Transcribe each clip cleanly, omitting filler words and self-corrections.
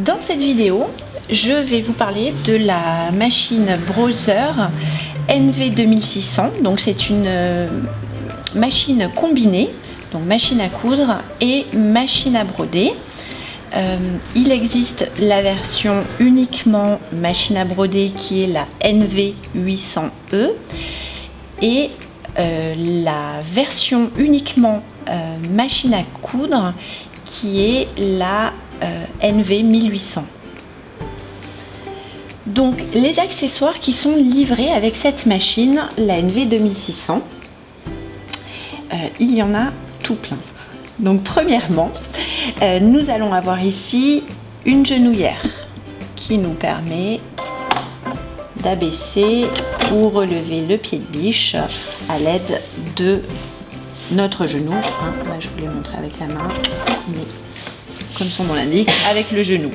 Dans cette vidéo, je vais vous parler de la machine Brother NV2600. Donc c'est une machine combinée, donc machine à coudre et machine à broder. Il existe la version uniquement machine à broder qui est la NV800E et la version uniquement machine à coudre qui est la NV1800. Donc les accessoires qui sont livrés avec cette machine, la NV2600, il y en a tout plein. Donc premièrement, nous allons avoir ici une genouillère qui nous permet d'abaisser ou relever le pied de biche à l'aide de notre genou. Là, je vous l'ai montré avec la main, mais comme son nom l'indique, avec le genou.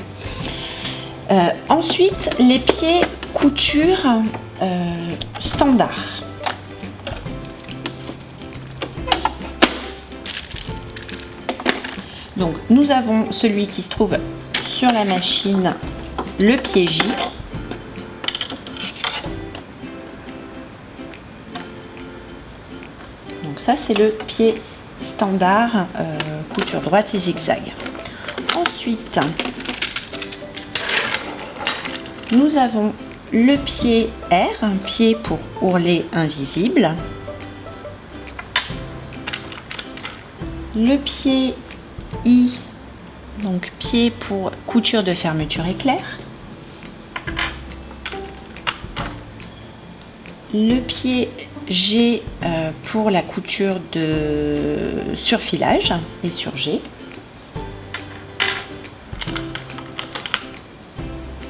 Ensuite, les pieds couture standard. Donc, nous avons celui qui se trouve sur la machine, le pied J. Donc ça, c'est le pied standard, couture droite et zigzag. Ensuite, nous avons le pied R, un pied pour ourlet invisible. Le pied I, donc pied pour couture de fermeture éclair. Le pied G pour la couture de surfilage et surgé.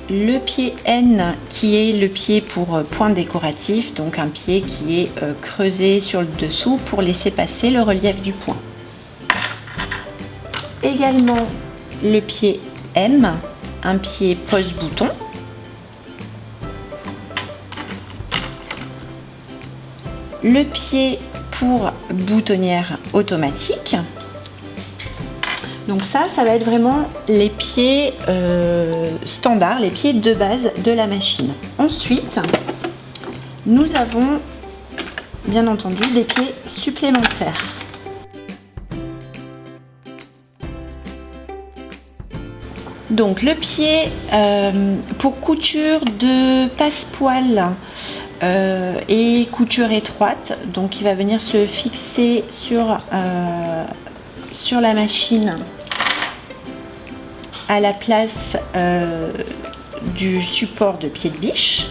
Le pied N qui est le pied pour point décoratif, donc un pied qui est creusé sur le dessous pour laisser passer le relief du point. Également le pied M, un pied pose-bouton. Le pied pour boutonnière automatique. Donc ça va être vraiment les pieds standards, les pieds de base de la machine. Ensuite, nous avons bien entendu des pieds supplémentaires. Donc le pied pour couture de passepoil et couture étroite, donc il va venir se fixer sur la machine à la place du support de pied de biche.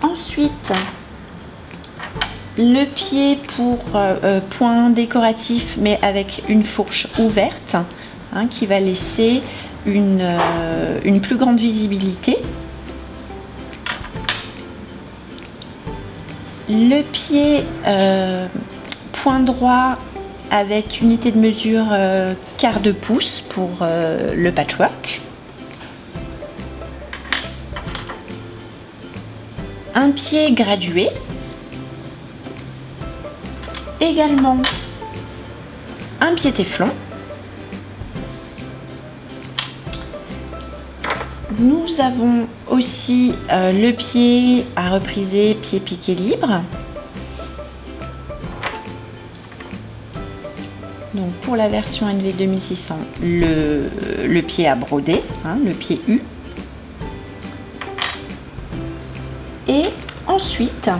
Ensuite, le pied pour point décoratif mais avec une fourche ouverte qui va laisser une plus grande visibilité. Le pied point droit avec unité de mesure quart de pouce pour le patchwork. Un pied gradué. Également un pied téflon. Nous avons aussi le pied à repriser, pied piqué libre. Donc pour la version NV2600, le pied à broder, le pied U. Et ensuite,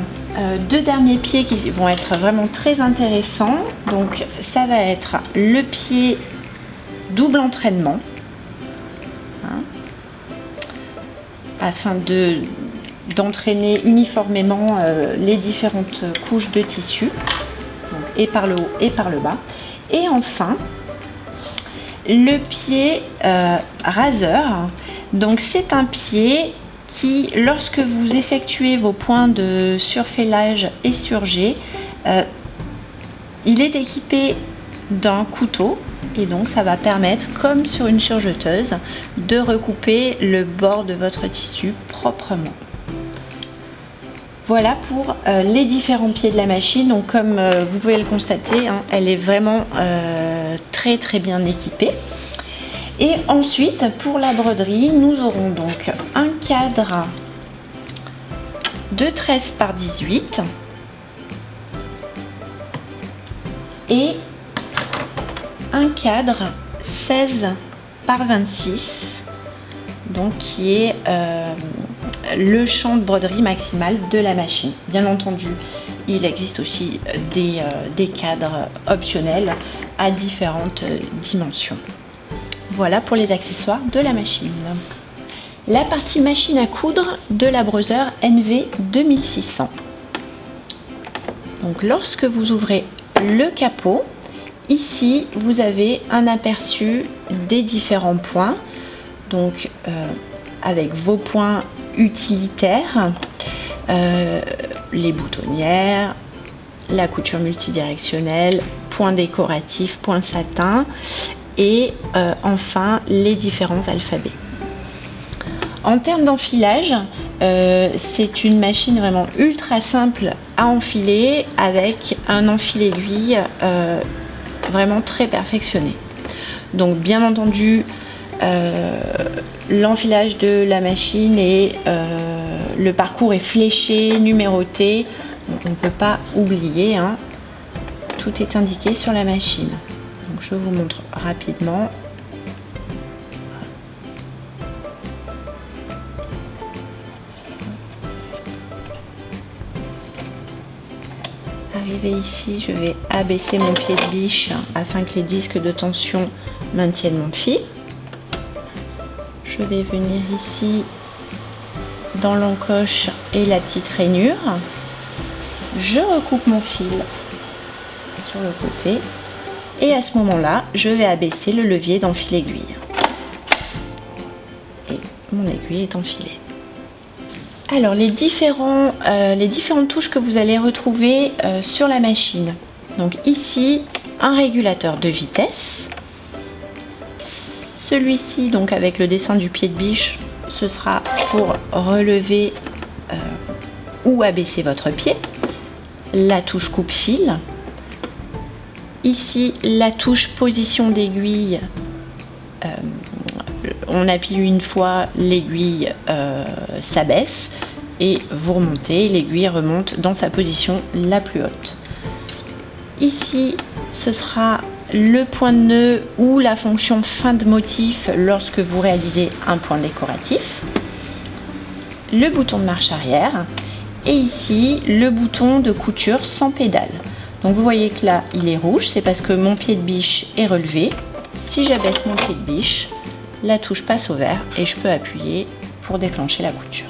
deux derniers pieds qui vont être vraiment très intéressants. Donc ça va être le pied double entraînement. Afin d'entraîner uniformément les différentes couches de tissu, donc et par le haut et par le bas. Et enfin, le pied raseur. Donc c'est un pied qui, lorsque vous effectuez vos points de surfilage et surgé, il est équipé d'un couteau. Et donc ça va permettre, comme sur une surjeteuse, de recouper le bord de votre tissu proprement. Voilà pour les différents pieds de la machine. Donc comme vous pouvez le constater, elle est vraiment très très bien équipé. Et ensuite, pour la broderie, nous aurons donc un cadre de 13 par 18 et un cadre 16 par 26, donc qui est le champ de broderie maximal de la machine. Bien entendu, il existe aussi des cadres optionnels à différentes dimensions. Voilà pour les accessoires de la machine. La partie machine à coudre de la Brother NV 2600. Donc lorsque vous ouvrez le capot, ici vous avez un aperçu des différents points, donc avec vos points utilitaires, les boutonnières, la couture multidirectionnelle, points décoratifs, points satin et enfin les différents alphabets. En termes d'enfilage, c'est une machine vraiment ultra simple à enfiler avec un enfil aiguille vraiment très perfectionné. Donc bien entendu, l'enfilage de la machine et le parcours est fléché, numéroté, donc on ne peut pas oublier, hein. Tout est indiqué sur la machine. Donc je vous montre rapidement. Arrivé ici, je vais abaisser mon pied de biche afin que les disques de tension maintiennent mon fil. Je vais venir ici dans l'encoche et la petite rainure. Je recoupe mon fil sur le côté et à ce moment-là, je vais abaisser le levier d'enfil aiguille. Et mon aiguille est enfilée. Alors les différentes touches que vous allez retrouver sur la machine. Donc ici, un régulateur de vitesse. Celui-ci, donc avec le dessin du pied de biche, ce sera pour relever ou abaisser votre pied. La touche coupe-fil. Ici, la touche position d'aiguille. On appuie une fois, l'aiguille s'abaisse et vous remontez, l'aiguille remonte dans sa position la plus haute. Ici, ce sera le point de nœud ou la fonction fin de motif lorsque vous réalisez un point décoratif. Le bouton de marche arrière et ici, le bouton de couture sans pédale. Donc vous voyez que là, il est rouge, c'est parce que mon pied de biche est relevé. Si j'abaisse mon pied de biche, la touche passe au vert et je peux appuyer pour déclencher la couture.